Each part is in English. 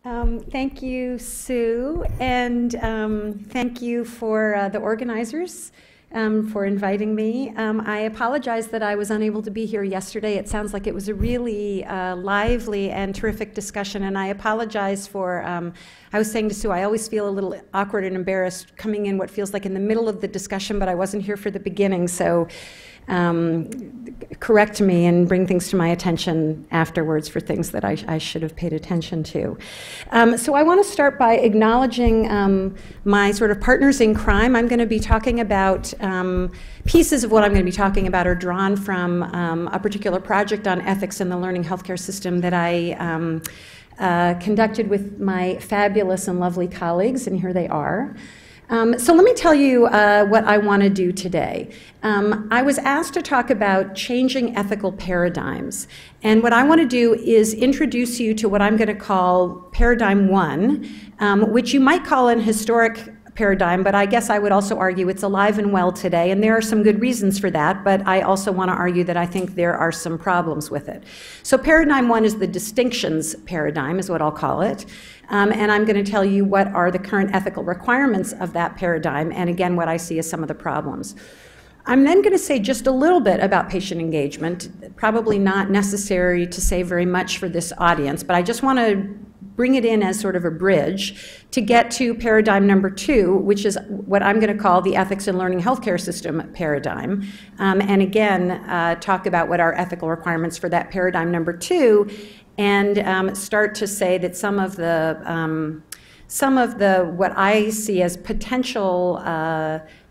Thank you, Sue, and thank you for the organizers for inviting me. I apologize that I was unable to be here yesterday. It sounds like it was a really lively and terrific discussion, and I apologize for, I was saying to Sue, I always feel a little awkward and embarrassed coming in what feels like in the middle of the discussion, but I wasn't here for the beginning, so correct me and bring things to my attention afterwards for things that I should have paid attention to. So I want to start by acknowledging my sort of partners in crime. I'm going to be talking about pieces of what I'm going to be talking about are drawn from a particular project on ethics in the learning healthcare system that I conducted with my fabulous and lovely colleagues, and here they are. So let me tell you what I want to do today. I was asked to talk about changing ethical paradigms. And what I want to do is introduce you to what I'm going to call Paradigm 1, which you might call an historic paradigm, but I guess I would also argue it's alive and well today, and there are some good reasons for that, but I also want to argue that I think there are some problems with it. So Paradigm 1 is the distinctions paradigm, is what I'll call it. And I'm going to tell you what are the current ethical requirements of that paradigm, and again, what I see as some of the problems. I'm then going to say just a little bit about patient engagement, probably not necessary to say very much for this audience, but I just want to bring it in as sort of a bridge to get to paradigm number 2, which is what I'm going to call the ethics in learning healthcare system paradigm. And again, talk about what are ethical requirements for that paradigm number 2, and start to say that some of the what I see as potential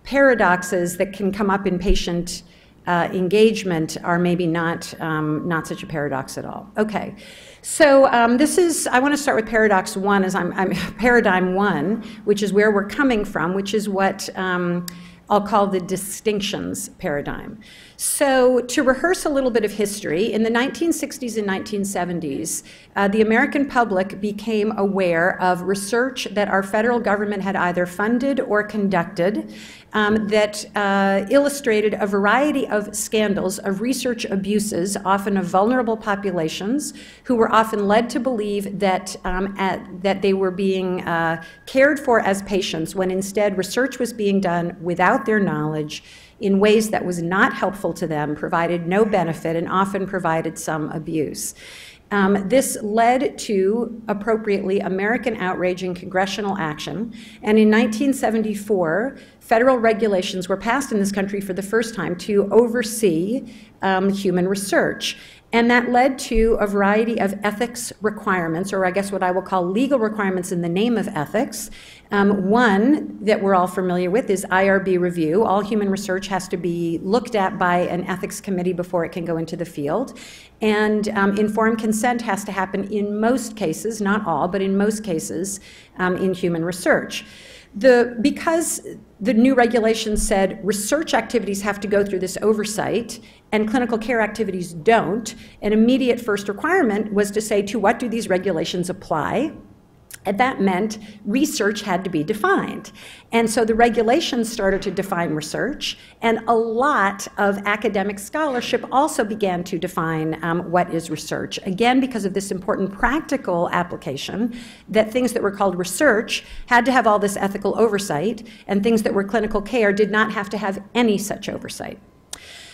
paradoxes that can come up in patient engagement are maybe not such a paradox at all. Okay, so I want to start with paradox 1, as I'm paradigm 1, which is where we're coming from, which is what I'll call the distinctions paradigm. So to rehearse a little bit of history, in the 1960s and 1970s, the American public became aware of research that our federal government had either funded or conducted that illustrated a variety of scandals of research abuses, often of vulnerable populations, who were often led to believe that, that they were being cared for as patients, when instead research was being done without their knowledge, in ways that was not helpful to them, provided no benefit, and often provided some abuse. This led to, appropriately, American outrage and congressional action, and in 1974, federal regulations were passed in this country for the first time to oversee human research. And that led to a variety of ethics requirements, or I guess what I will call legal requirements in the name of ethics. One that we're all familiar with is IRB review. All human research has to be looked at by an ethics committee before it can go into the field. And informed consent has to happen in most cases, not all, but in most cases in human research. Because the new regulations said research activities have to go through this oversight and clinical care activities don't, an immediate first requirement was to say, to what do these regulations apply? And that meant research had to be defined. And so the regulations started to define research, and a lot of academic scholarship also began to define what is research. Again, because of this important practical application, that things that were called research had to have all this ethical oversight, and things that were clinical care did not have to have any such oversight.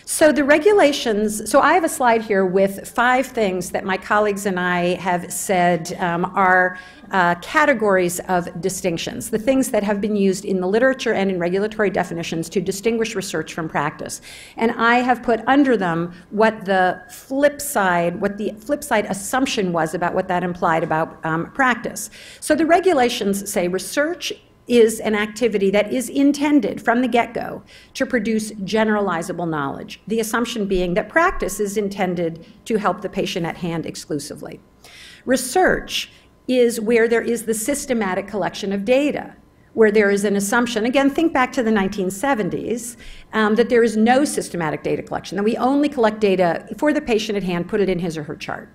So the regulations, so I have a slide here with 5 things that my colleagues and I have said are categories of distinctions, the things that have been used in the literature and in regulatory definitions to distinguish research from practice. And I have put under them what the flip side assumption was about what that implied about practice. So the regulations say research is an activity that is intended from the get-go to produce generalizable knowledge, the assumption being that practice is intended to help the patient at hand exclusively. Research is where there is the systematic collection of data, where there is an assumption, again, think back to the 1970s, that there is no systematic data collection, that we only collect data for the patient at hand, put it in his or her chart.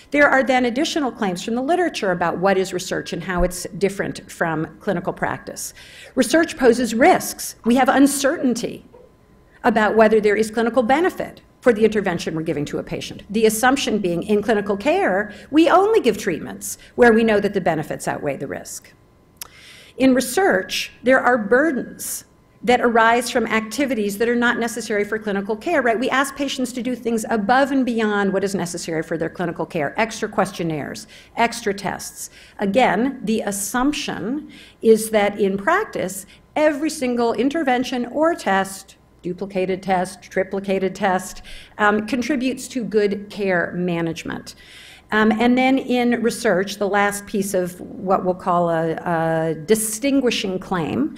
There are then additional claims from the literature about what is research and how it's different from clinical practice. Research poses risks. We have uncertainty about whether there is clinical benefit for the intervention we're giving to a patient. The assumption being in clinical care, we only give treatments where we know that the benefits outweigh the risk. In research, there are burdens that arise from activities that are not necessary for clinical care, right? We ask patients to do things above and beyond what is necessary for their clinical care, extra questionnaires, extra tests. Again, the assumption is that in practice, every single intervention or test, duplicated test, triplicated test, contributes to good care management. And then in research, the last piece of what we'll call a distinguishing claim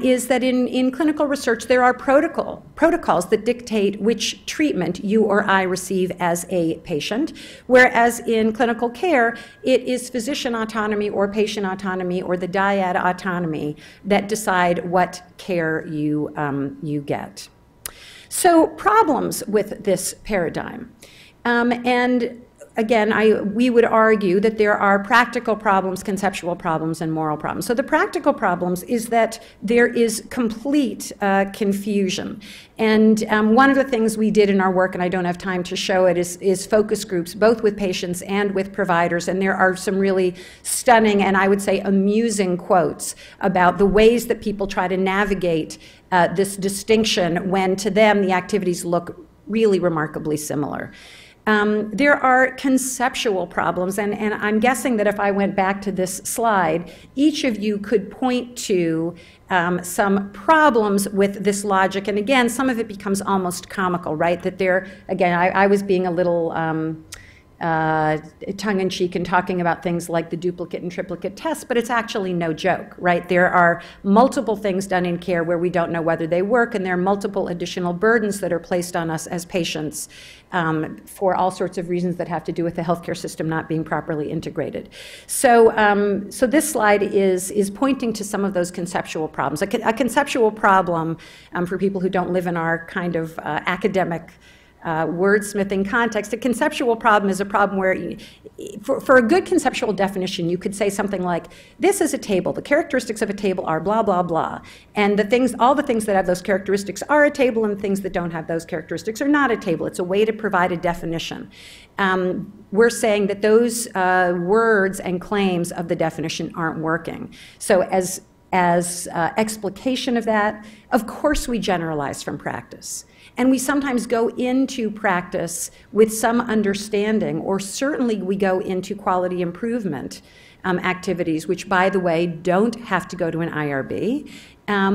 is that in clinical research, there are protocols that dictate which treatment you or I receive as a patient, whereas in clinical care, it is physician autonomy or patient autonomy or the dyad autonomy that decide what care you get. So problems with this paradigm. And again, we would argue that there are practical problems, conceptual problems, and moral problems. So the practical problems is that there is complete confusion. And one of the things we did in our work, and I don't have time to show it, is focus groups, both with patients and with providers. And there are some really stunning and I would say amusing quotes about the ways that people try to navigate this distinction when to them the activities look really remarkably similar. There are conceptual problems, and I'm guessing that if I went back to this slide, each of you could point to some problems with this logic. And again, some of it becomes almost comical, right? That there, again, I was being a little tongue-in-cheek and talking about things like the duplicate and triplicate tests, but it's actually no joke, right? There are multiple things done in care where we don't know whether they work, and there are multiple additional burdens that are placed on us as patients for all sorts of reasons that have to do with the healthcare system not being properly integrated. So, so this slide is pointing to some of those conceptual problems. A conceptual problem for people who don't live in our kind of academic wordsmithing context. A conceptual problem is a problem where, for a good conceptual definition, you could say something like, this is a table. The characteristics of a table are blah, blah, blah. And all the things that have those characteristics are a table, and things that don't have those characteristics are not a table. It's a way to provide a definition. We're saying that those words and claims of the definition aren't working. So as explication of that, of course we generalize from practice. And we sometimes go into practice with some understanding, or certainly we go into quality improvement activities, which, by the way, don't have to go to an IRB,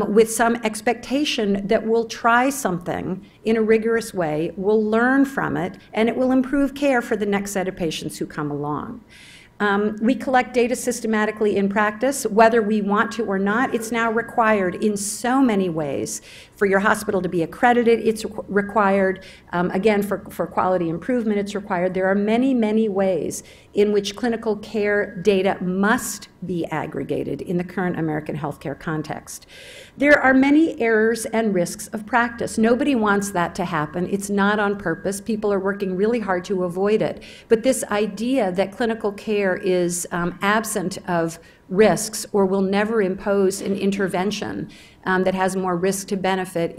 with some expectation that we'll try something in a rigorous way, we'll learn from it, and it will improve care for the next set of patients who come along. We collect data systematically in practice, whether we want to or not. It's now required in so many ways. For your hospital to be accredited, it's required. Again, for quality improvement, it's required. There are many, many ways in which clinical care data must be aggregated in the current American healthcare context. There are many errors and risks of practice. Nobody wants that to happen. It's not on purpose. People are working really hard to avoid it. But this idea that clinical care is absent of risks or will never impose an intervention that has more risk than benefits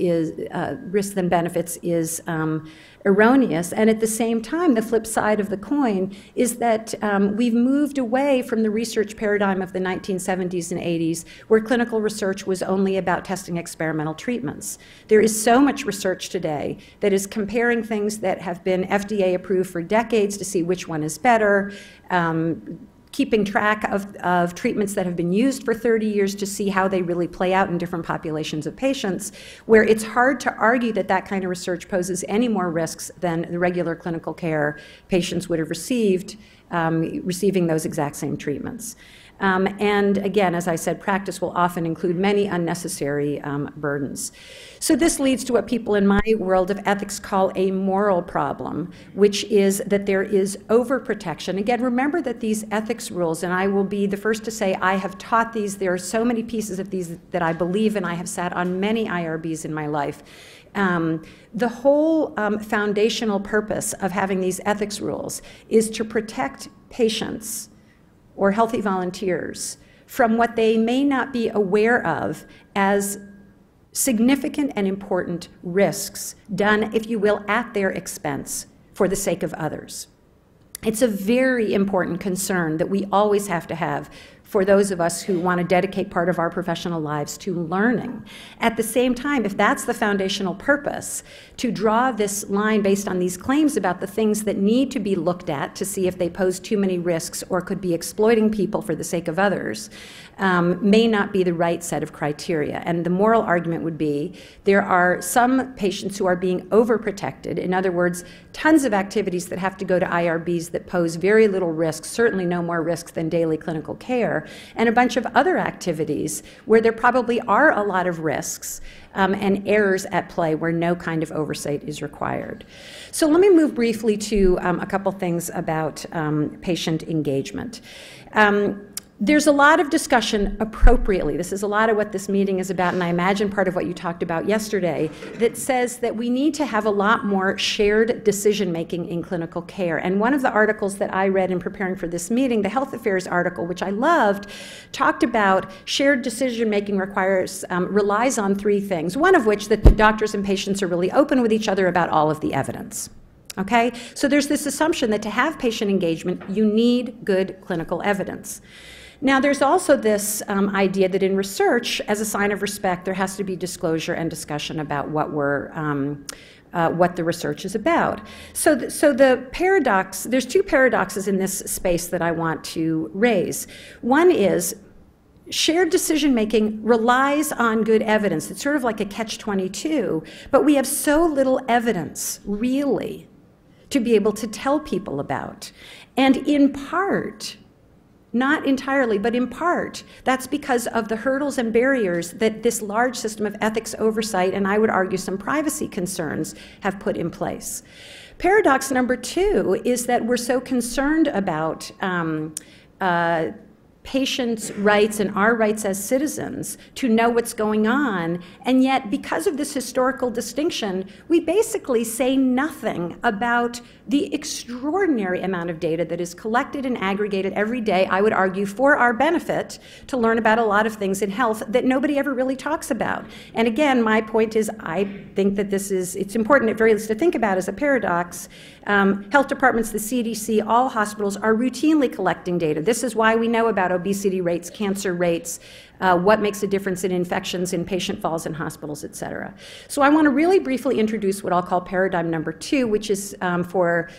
is erroneous. And at the same time, the flip side of the coin is that we've moved away from the research paradigm of the 1970s and 80s, where clinical research was only about testing experimental treatments. There is so much research today that is comparing things that have been FDA approved for decades to see which one is better, keeping track of treatments that have been used for 30 years to see how they really play out in different populations of patients, where it's hard to argue that that kind of research poses any more risks than the regular clinical care patients would have received receiving those exact same treatments. And again, as I said, practice will often include many unnecessary burdens. So this leads to what people in my world of ethics call a moral problem, which is that there is overprotection. Again, remember that these ethics rules, and I will be the first to say I have taught these, there are so many pieces of these that I believe in. I have sat on many IRBs in my life. The whole foundational purpose of having these ethics rules is to protect patients or healthy volunteers from what they may not be aware of as significant and important risks done, if you will, at their expense for the sake of others. It's a very important concern that we always have to have for those of us who want to dedicate part of our professional lives to learning. At the same time, if that's the foundational purpose, to draw this line based on these claims about the things that need to be looked at to see if they pose too many risks or could be exploiting people for the sake of others, may not be the right set of criteria. And the moral argument would be there are some patients who are being overprotected. In other words, tons of activities that have to go to IRBs that pose very little risk, certainly no more risks than daily clinical care, and a bunch of other activities where there probably are a lot of risks and errors at play where no kind of oversight is required. So let me move briefly to a couple things about patient engagement. There's a lot of discussion appropriately. This is a lot of what this meeting is about, and I imagine part of what you talked about yesterday, that says that we need to have a lot more shared decision-making in clinical care. And one of the articles that I read in preparing for this meeting, the Health Affairs article, which I loved, talked about shared decision-making relies on three things, one of which that the doctors and patients are really open with each other about all of the evidence. Okay? So there's this assumption that to have patient engagement, you need good clinical evidence. Now, there's also this idea that in research, as a sign of respect, there has to be disclosure and discussion about what the research is about. So the paradox, there's two paradoxes in this space that I want to raise. One is shared decision-making relies on good evidence. It's sort of like a catch-22, but we have so little evidence, really, to be able to tell people about. And in part, not entirely, but in part, that's because of the hurdles and barriers that this large system of ethics oversight, and I would argue some privacy concerns, have put in place. Paradox number two is that we're so concerned about patients' rights and our rights as citizens to know what's going on, and yet because of this historical distinction, we basically say nothing about the extraordinary amount of data that is collected and aggregated every day, I would argue, for our benefit to learn about a lot of things in health that nobody ever really talks about. And again, my point is I think that it's important at very least to think about as a paradox. Health departments, the CDC, all hospitals are routinely collecting data. This is why we know about obesity rates, cancer rates, what makes a difference in infections, in patient falls in hospitals, et cetera. So I want to really briefly introduce what I'll call paradigm number two, which is for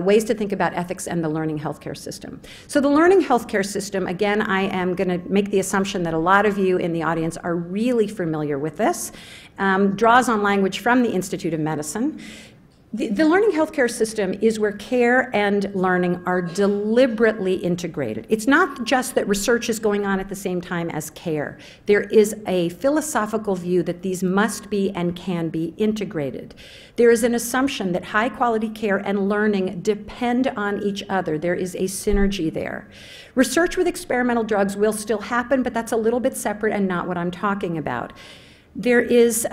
ways to think about ethics and the learning healthcare system. So the learning healthcare system, again, I am going to make the assumption that a lot of you in the audience are really familiar with this, draws on language from the Institute of Medicine. The learning healthcare system is where care and learning are deliberately integrated. It's not just that research is going on at the same time as care. There is a philosophical view that these must be and can be integrated. There is an assumption that high quality care and learning depend on each other. There is a synergy there. Research with experimental drugs will still happen, but that's a little bit separate and not what I'm talking about. There is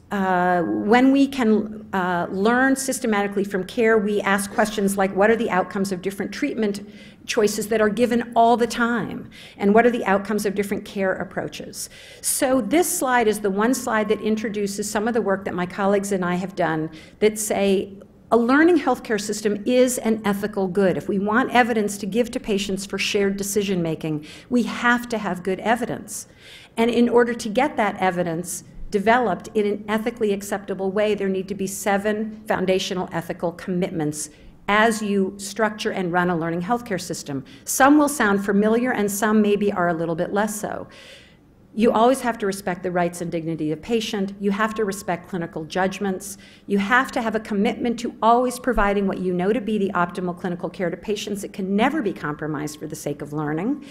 when we can learn systematically from care, we ask questions like, what are the outcomes of different treatment choices that are given all the time? And what are the outcomes of different care approaches? So this slide is the one slide that introduces some of the work that my colleagues and I have done that say, a learning healthcare system is an ethical good. If we want evidence to give to patients for shared decision-making, we have to have good evidence. And in order to get that evidence developed in an ethically acceptable way, there need to be 7 foundational ethical commitments as you structure and run a learning healthcare system. Some will sound familiar and some maybe are a little bit less so. You always have to respect the rights and dignity of the patient. You have to respect clinical judgments. You have to have a commitment to always providing what you know to be the optimal clinical care to patients. It can never be compromised for the sake of learning.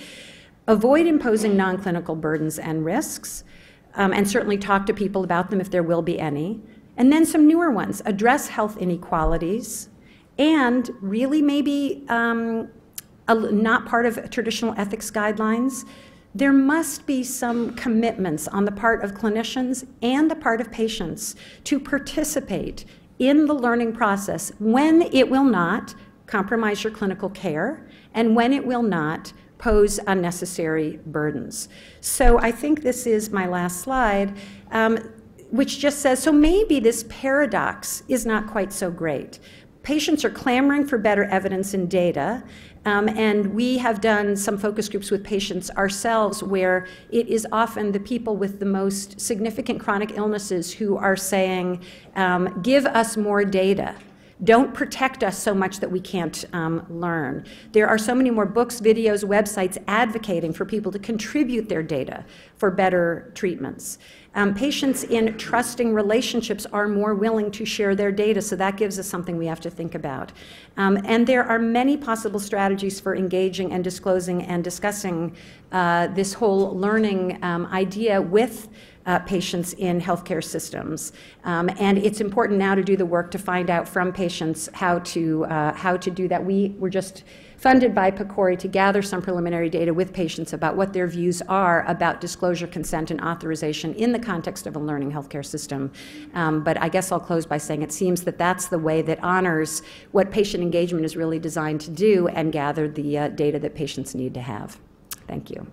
Avoid imposing non-clinical burdens and risks. And certainly talk to people about them if there will be any. And then some newer ones, address health inequalities, and really maybe not part of traditional ethics guidelines. There must be some commitments on the part of clinicians and the part of patients to participate in the learning process when it will not compromise your clinical care and when it will not pose unnecessary burdens. So I think this is my last slide, which just says, so maybe this paradox is not quite so great. Patients are clamoring for better evidence and data, and we have done some focus groups with patients ourselves where it is often the people with the most significant chronic illnesses who are saying, give us more data. Don't protect us so much that we can't learn. There are so many more books, videos, websites advocating for people to contribute their data for better treatments. Patients in trusting relationships are more willing to share their data, so that gives us something we have to think about. And there are many possible strategies for engaging and disclosing and discussing this whole learning idea with patients in healthcare systems. And it's important now to do the work to find out from patients how to do that. We were just funded by PCORI to gather some preliminary data with patients about what their views are about disclosure, consent, and authorization in the context of a learning healthcare system. But I guess I'll close by saying it seems that that's the way that honors what patient engagement is really designed to do and gather the data that patients need to have. Thank you.